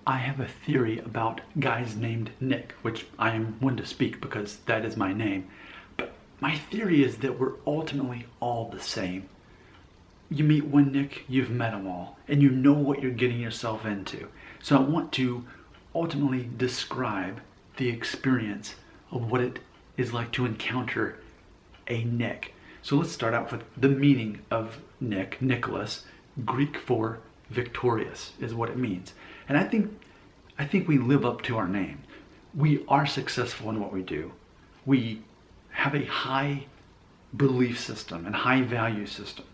I have a theory about guys named Nick, which I am one to speak because that is my name. But my theory is that we're ultimately all the same. You meet one Nick, you've met them all, and you know what you're getting yourself into. So I want to ultimately describe the experience of what it is like to encounter a Nick. So let's start out with the meaning of Nick, Nicholas. Greek for victorious is what it means. And I think we live up to our name. We are successful in what we do. We have a high belief system and high value system.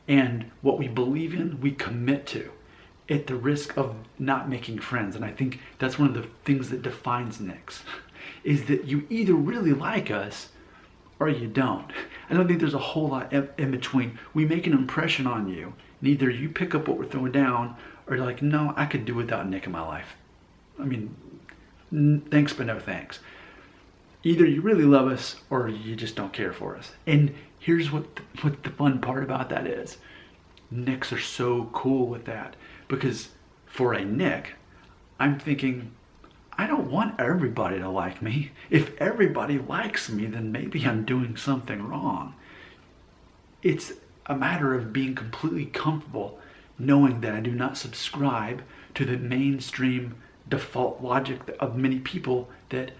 And what we believe in, we commit to at the risk of not making friends. And I think that's one of the things that defines Nicks, is that you either really like us or you don't. I don't think there's a whole lot in between. We make an impression on you, and either you pick up what we're throwing down, or you're like, no, I could do without Nick in my life. I mean, thanks but no thanks. Either you really love us or you just don't care for us. And here's what the fun part about that is. Nicks are so cool with that, because for a Nick, I'm thinking, I don't want everybody to like me. If everybody likes me, then maybe I'm doing something wrong. It's a matter of being completely comfortable knowing that I do not subscribe to the mainstream default logic of many people that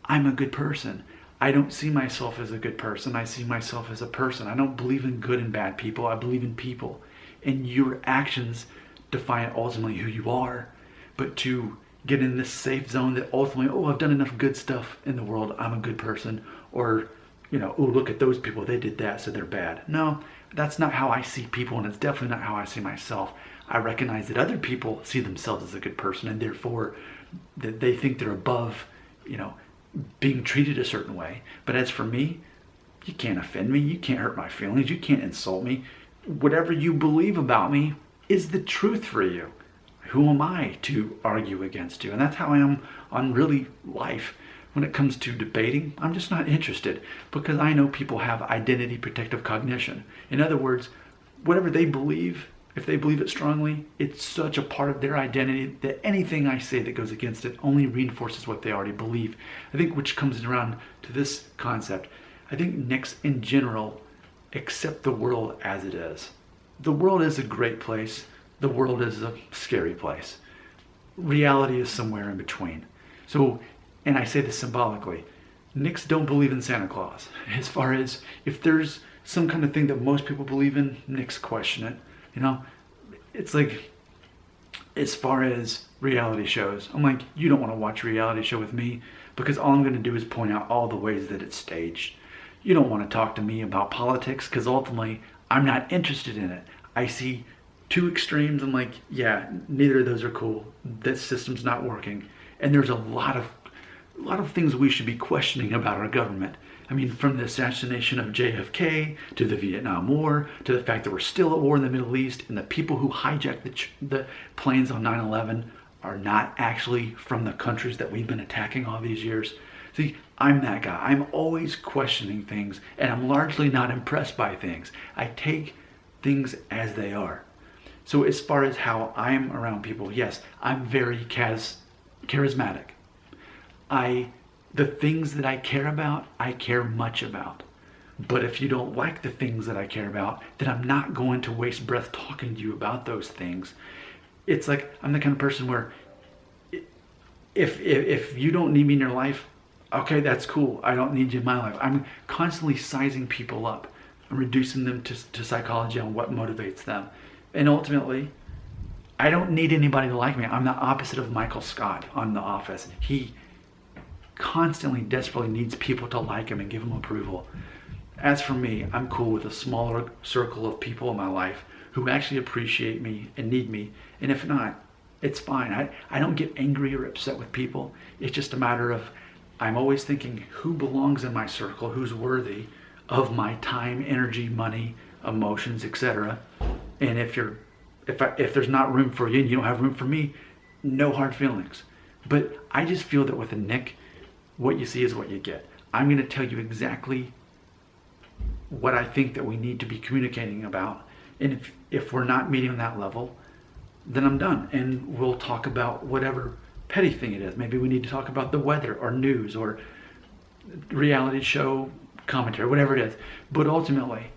I'm a good person. I don't see myself as a good person. I see myself as a person. I don't believe in good and bad people. I believe in people. And your actions define ultimately who you are. But to get in this safe zone that ultimately, oh, I've done enough good stuff in the world, I'm a good person. Or, oh, look at those people, they did that, so they're bad. No, that's not how I see people, and it's definitely not how I see myself. I recognize that other people see themselves as a good person, and therefore that they think they're above, being treated a certain way. But as for me, you can't offend me, you can't hurt my feelings, you can't insult me. Whatever you believe about me is the truth for you. Who am I to argue against you? And that's how I am on really life. When it comes to debating, I'm just not interested, because I know people have identity protective cognition. In other words, whatever they believe, if they believe it strongly, it's such a part of their identity that anything I say that goes against it only reinforces what they already believe. I think which comes around to this concept. I think Nicks in general accept the world as it is. The world is a great place. The world is a scary place. Reality is somewhere in between. So, and I say this symbolically, Nicks don't believe in Santa Claus. As far as if there's some kind of thing that most people believe in, Nicks question it. It's like, as far as reality shows, I'm like, you don't want to watch a reality show with me, because all I'm going to do is point out all the ways that it's staged. You don't want to talk to me about politics, because ultimately I'm not interested in it. I see two extremes. I'm like, yeah, neither of those are cool. This system's not working. And there's a lot of things we should be questioning about our government. I mean, from the assassination of JFK to the Vietnam War to the fact that we're still at war in the Middle East, and the people who hijacked the planes on 9/11 are not actually from the countries that we've been attacking all these years. See, I'm that guy. I'm always questioning things, and I'm largely not impressed by things. I take things as they are. So as far as how I'm around people, yes, I'm very charismatic. The things that I care about, I care much about. But if you don't like the things that I care about, then I'm not going to waste breath talking to you about those things. It's like, I'm the kind of person where if you don't need me in your life, okay, that's cool. I don't need you in my life. I'm constantly sizing people up. I'm reducing them to psychology on what motivates them. And ultimately, I don't need anybody to like me. I'm the opposite of Michael Scott on The Office. He constantly, desperately needs people to like him and give him approval. As for me, I'm cool with a smaller circle of people in my life who actually appreciate me and need me. And if not, it's fine. I don't get angry or upset with people. It's just a matter of, I'm always thinking who belongs in my circle, who's worthy of my time, energy, money, emotions, etc. And if there's not room for you and you don't have room for me, no hard feelings. But I just feel that with a Nick, what you see is what you get. I'm going to tell you exactly what I think that we need to be communicating about. And if we're not meeting on that level, then I'm done. And we'll talk about whatever petty thing it is. Maybe we need to talk about the weather or news or reality show commentary, whatever it is. But ultimately,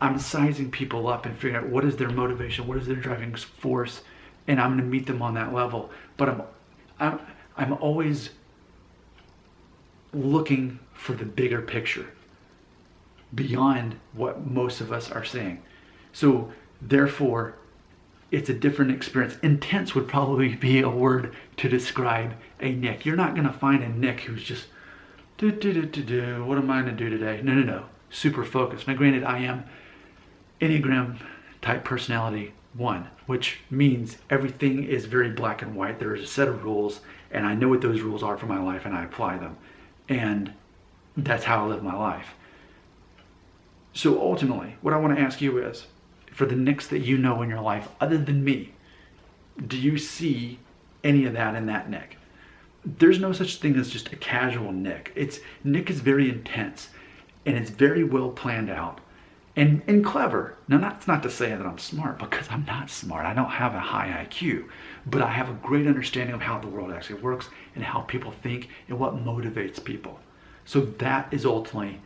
I'm sizing people up and figuring out what is their motivation, what is their driving force, and I'm going to meet them on that level. But I'm always looking for the bigger picture beyond what most of us are saying. So therefore, it's a different experience. Intense would probably be a word to describe a Nick. You're not going to find a Nick who's just what am I going to do today? No. Super focused. Now, granted, I am Enneagram type personality 1, which means everything is very black and white. There's a set of rules, and I know what those rules are for my life, and I apply them. And that's how I live my life. So ultimately, what I want to ask you is, for the Nicks that you know in your life, other than me, do you see any of that in that Nick? There's no such thing as just a casual Nick. Nick is very intense, and it's very well planned out and clever. Now, that's not to say that I'm smart, because I'm not smart. I don't have a high IQ, but I have a great understanding of how the world actually works and how people think and what motivates people. So that is ultimately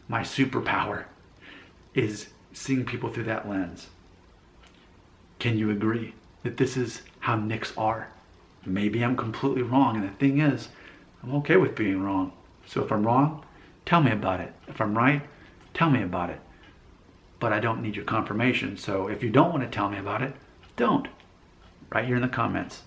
my superpower, is seeing people through that lens. Can you agree that this is how Nicks are? Maybe I'm completely wrong, and the thing is, I'm okay with being wrong. So if I'm wrong, tell me about it. If I'm right, tell me about it. But I don't need your confirmation, so if you don't want to tell me about it, don't. Right here in the comments.